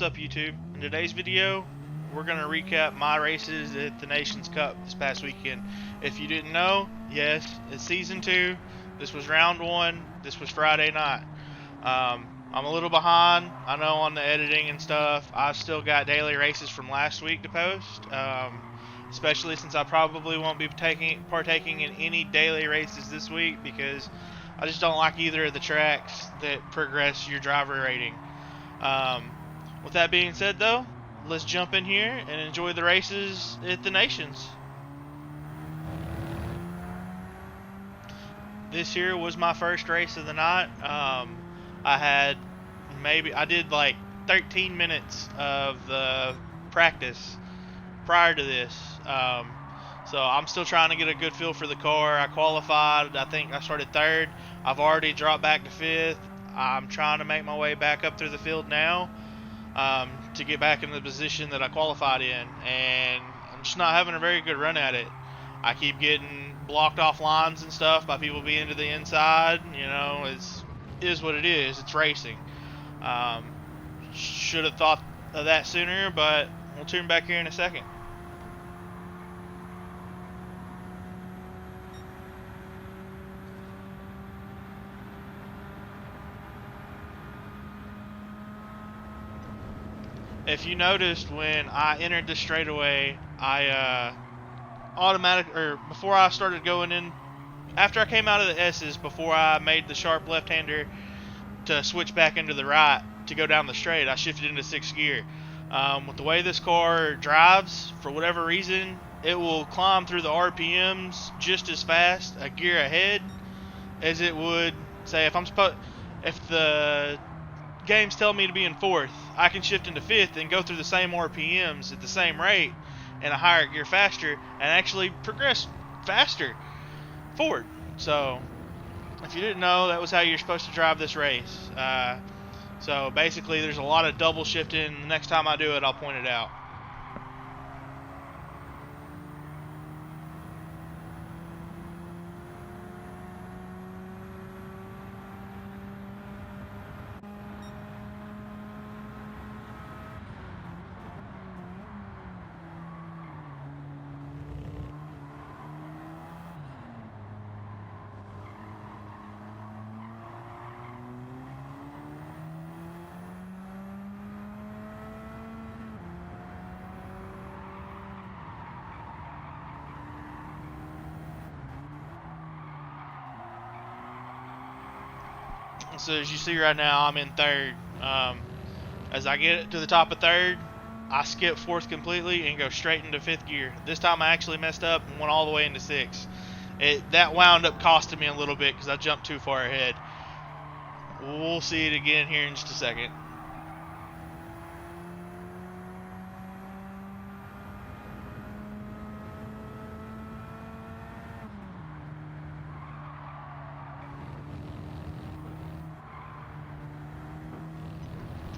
What's up, YouTube? In today's video, we're going to recap my races at the Nations Cup this past weekend. If you didn't know, yes, it's Season 2. This was Round 1. This was Friday night. I'm a little behind, I know, on the editing and stuff. I've still got daily races from last week to post, especially since I probably won't be partaking in any daily races this week because I just don't like either of the tracks that progress your driver rating. With that being said, though, let's jump in here and enjoy the races at the Nations. This here was my first race of the night. I did like 13 minutes of the practice prior to this. So I'm still trying to get a good feel for the car. I qualified. I think I started third. I've already dropped back to fifth. I'm trying to make my way back up through the field now to get back in the position that I qualified in, and I'm just not having a very good run at it. I keep getting blocked off lines and stuff by people being to the inside. You know, it is what it is. It's racing. Should have thought of that sooner, but we'll tune back here in a second. If you noticed, when I entered the straightaway, I before I started going in, after I came out of the S's, before I made the sharp left-hander to switch back into the right to go down the straight, I shifted into 6th gear. With the way this car drives, for whatever reason, it will climb through the RPMs just as fast, a gear ahead, as it would, say, if the games tell me to be in 4th, I can shift into 5th and go through the same RPMs at the same rate in a higher gear faster and actually progress faster forward. So if you didn't know, that was how you're supposed to drive this race. So basically there's a lot of double shifting. The next time I do it, I'll point it out. So as you see right now, I'm in 3rd. As I get to the top of 3rd, I skip 4th completely and go straight into 5th gear. This time I actually messed up and went all the way into 6th. That wound up costing me a little bit because I jumped too far ahead. We'll see it again here in just a second.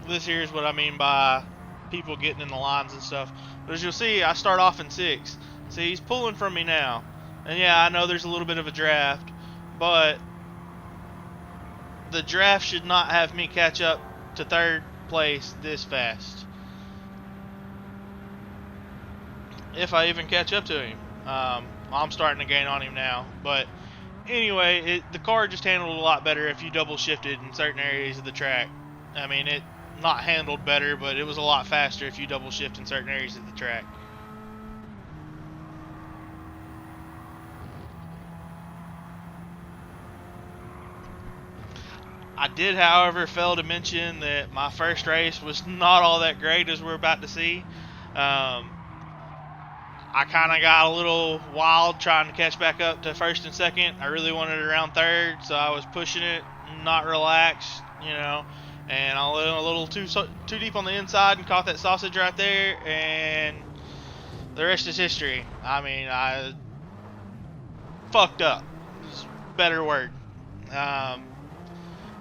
This here is what I mean by people getting in the lines and stuff. But as you'll see, I start off in 6th. See, he's pulling from me now. And yeah, I know there's a little bit of a draft, but the draft should not have me catch up to 3rd place this fast. If I even catch up to him. I'm starting to gain on him now. But anyway, the car just handled a lot better if you double shifted in certain areas of the track. I mean, it not handled better, but it was a lot faster if you double shift in certain areas of the track. I did, however, fail to mention that my first race was not all that great, as we're about to see. I kind of got a little wild trying to catch back up to 1st and 2nd. I really wanted it around 3rd, so I was pushing it, not relaxed, you know. And I went a little too deep on the inside and caught that sausage right there, and the rest is history. I mean, I fucked up. Is a better word.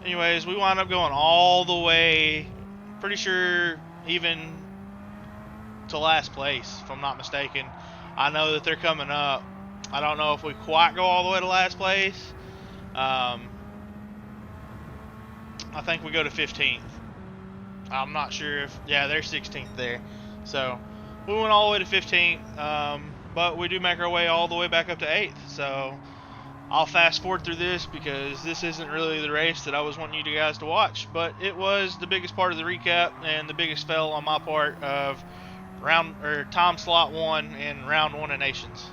Anyways, we wound up going all the way, pretty sure even to last place, if I'm not mistaken. I know that they're coming up. I don't know if we quite go all the way to last place. I think we go to 15th. I'm not sure if, yeah, they're 16th there. So we went all the way to 15th, but we do make our way all the way back up to 8th. So I'll fast forward through this because this isn't really the race that I was wanting you guys to watch, but it was the biggest part of the recap and the biggest fail on my part of time slot 1 in round 1 of Nations.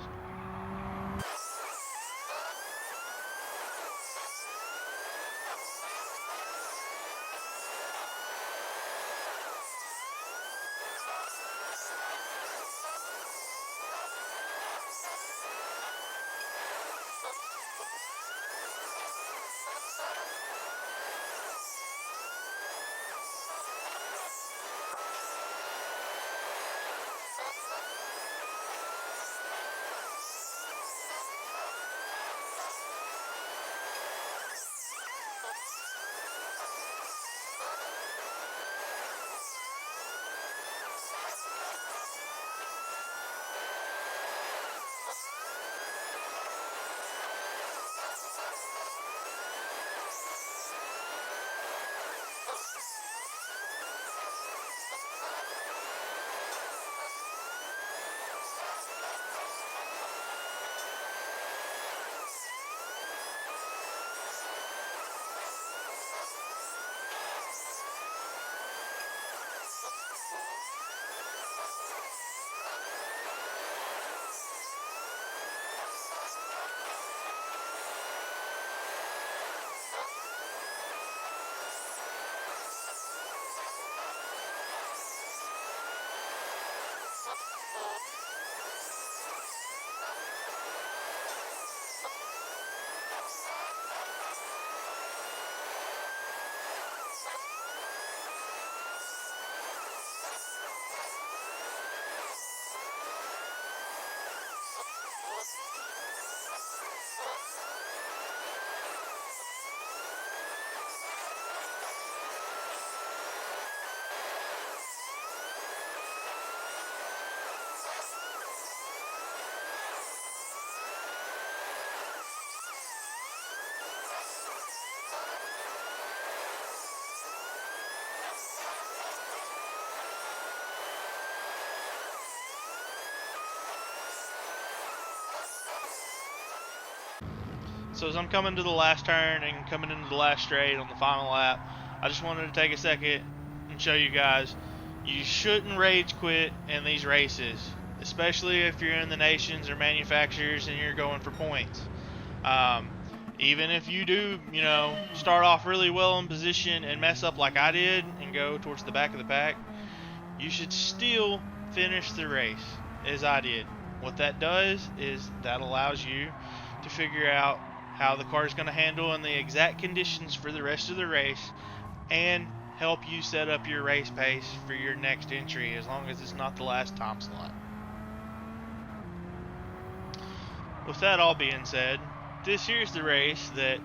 So as I'm coming to the last turn and coming into the last straight on the final lap, I just wanted to take a second and show you guys, you shouldn't rage quit in these races, especially if you're in the nations or manufacturers and you're going for points. Even if you do, start off really well in position and mess up like I did and go towards the back of the pack, you should still finish the race as I did. What that does is that allows you to figure out how the car is going to handle in the exact conditions for the rest of the race and help you set up your race pace for your next entry as long as it's not the last time slot. With that all being said, this here's the race that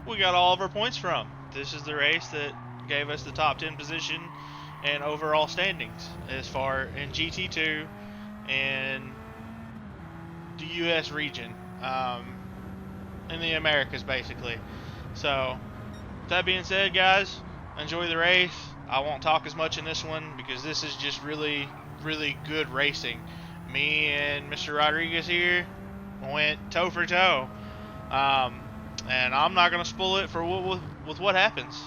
we got all of our points from. This is the race that gave us the top 10 position and overall standings as far in GT2 and the US region, in the Americas basically. So with that being said, guys, enjoy the race. I won't talk as much in this one because this is just really good racing. Me and Mr. Rodriguez here went toe for toe, and I'm not gonna spoil it for what happens.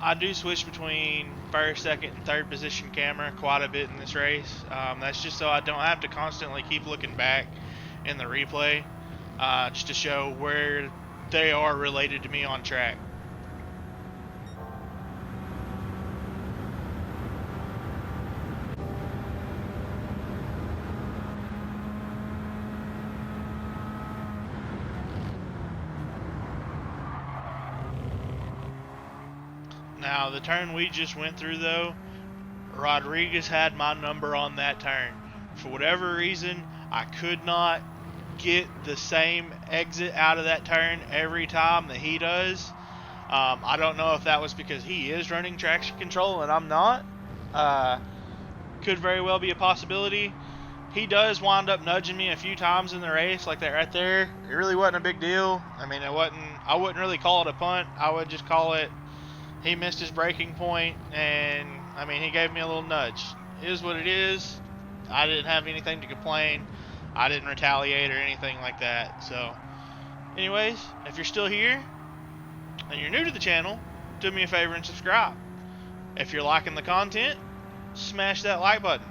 I do switch between first, second, and third position camera quite a bit in this race. That's just so I don't have to constantly keep looking back in the replay, just to show where they are related to me on track. Now, the turn we just went through, though, Rodriguez had my number on that turn. For whatever reason, I could not get the same exit out of that turn every time that he does. I don't know if that was because he is running traction control and I'm not. Could very well be a possibility. He does wind up nudging me a few times in the race, like that right there. It really wasn't a big deal. I mean, I wouldn't really call it a punt. I would just call it, he missed his braking point, and I mean, he gave me a little nudge. It is what it is. I didn't have anything to complain. I didn't retaliate or anything like that. So, anyways, if you're still here and you're new to the channel, do me a favor and subscribe. If you're liking the content, smash that like button.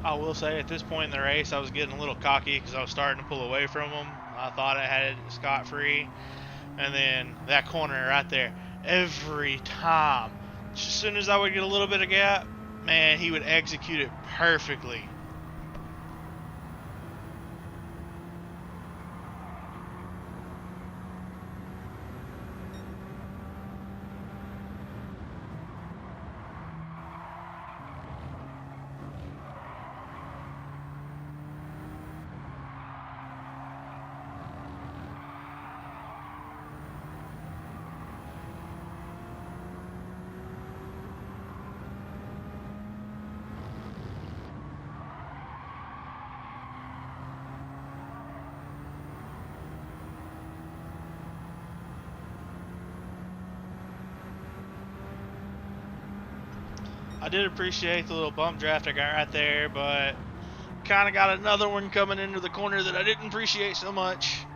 I will say at this point in the race, I was getting a little cocky because I was starting to pull away from him. I thought I had it scot-free. And then that corner right there, every time, as soon as I would get a little bit of gap, man, he would execute it perfectly. I did appreciate the little bump draft I got right there, but kind of got another one coming into the corner that I didn't appreciate so much.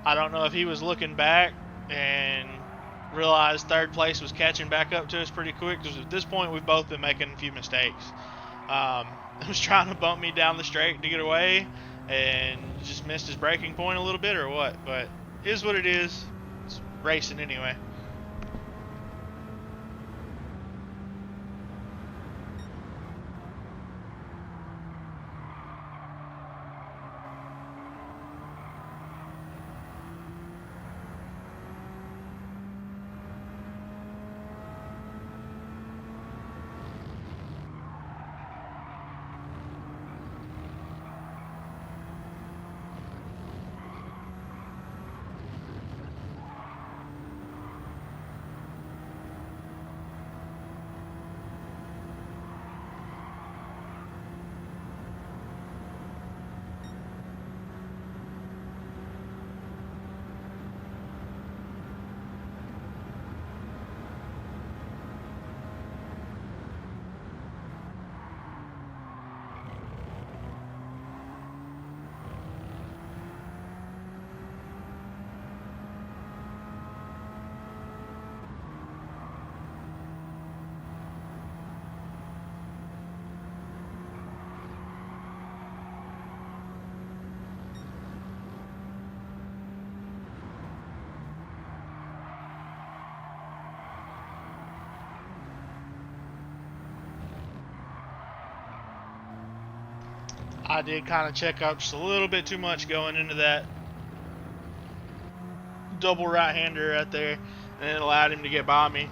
I don't know if he was looking back and realized third place was catching back up to us pretty quick, because at this point we've both been making a few mistakes. He was trying to bump me down the straight to get away and just missed his braking point a little bit or what, but it is what it is. It's racing anyway. I did kind of check up just a little bit too much going into that double right-hander right there, and it allowed him to get by me.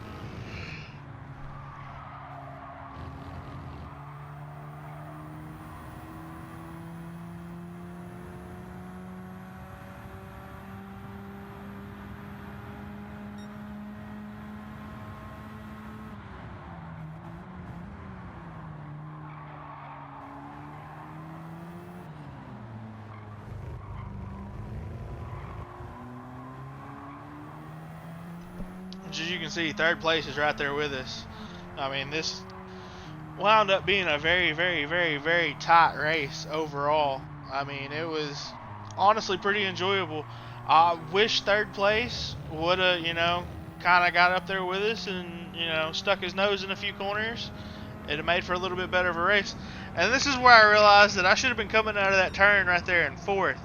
As you can see, third place is right there with us. I mean, this wound up being a very, very, very, very tight race overall. I mean, it was honestly pretty enjoyable. I wish third place would have, kind of got up there with us and, stuck his nose in a few corners. It'd have made for a little bit better of a race. And this is where I realized that I should have been coming out of that turn right there in fourth.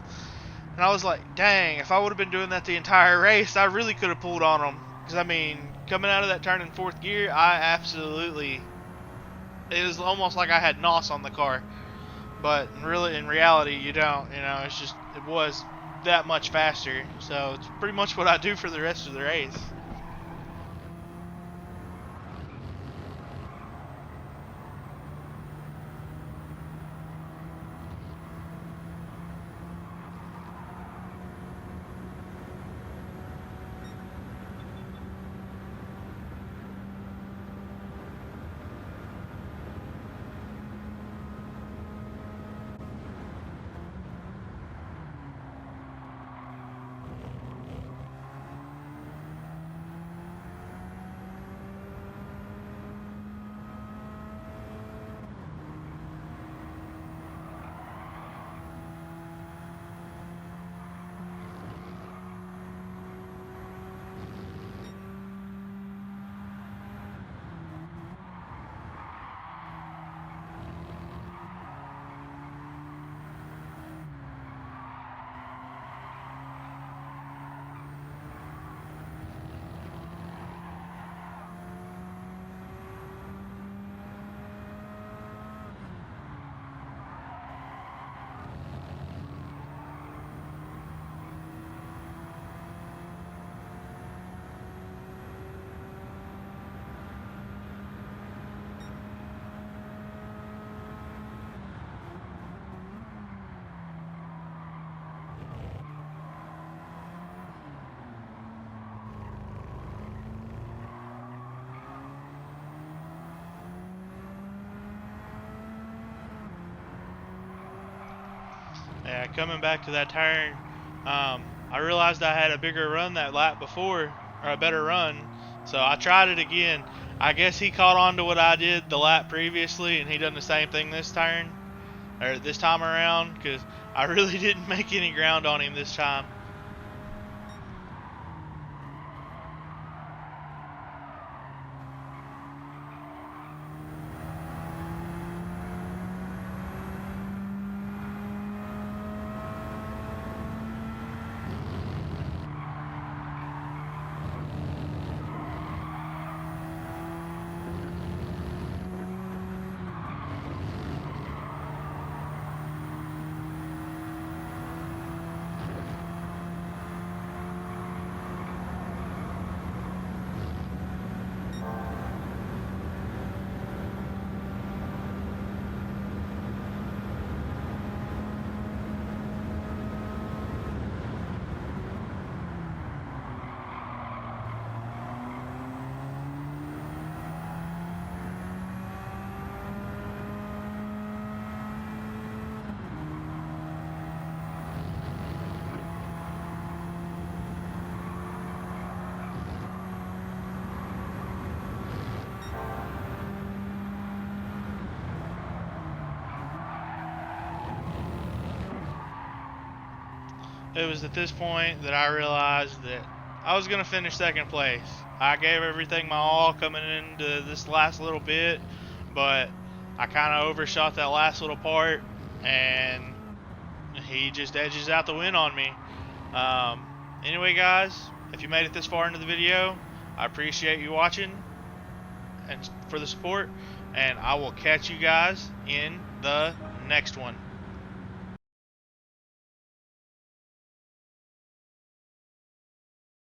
And I was like, dang, if I would have been doing that the entire race, I really could have pulled on them. Because, I mean, coming out of that turn in fourth gear, it was almost like I had NOS on the car. But really, in reality, you don't. It was that much faster. So it's pretty much what I do for the rest of the race. Yeah, coming back to that turn, I realized I had a bigger run that lap before, or a better run, so I tried it again. I guess he caught on to what I did the lap previously, and he done the same thing this turn, or this time around, because I really didn't make any ground on him this time. It was at this point that I realized that I was going to finish second place. I gave everything my all coming into this last little bit, but I kind of overshot that last little part, and he just edges out the win on me. Anyway, guys, if you made it this far into the video, I appreciate you watching and for the support, and I will catch you guys in the next one.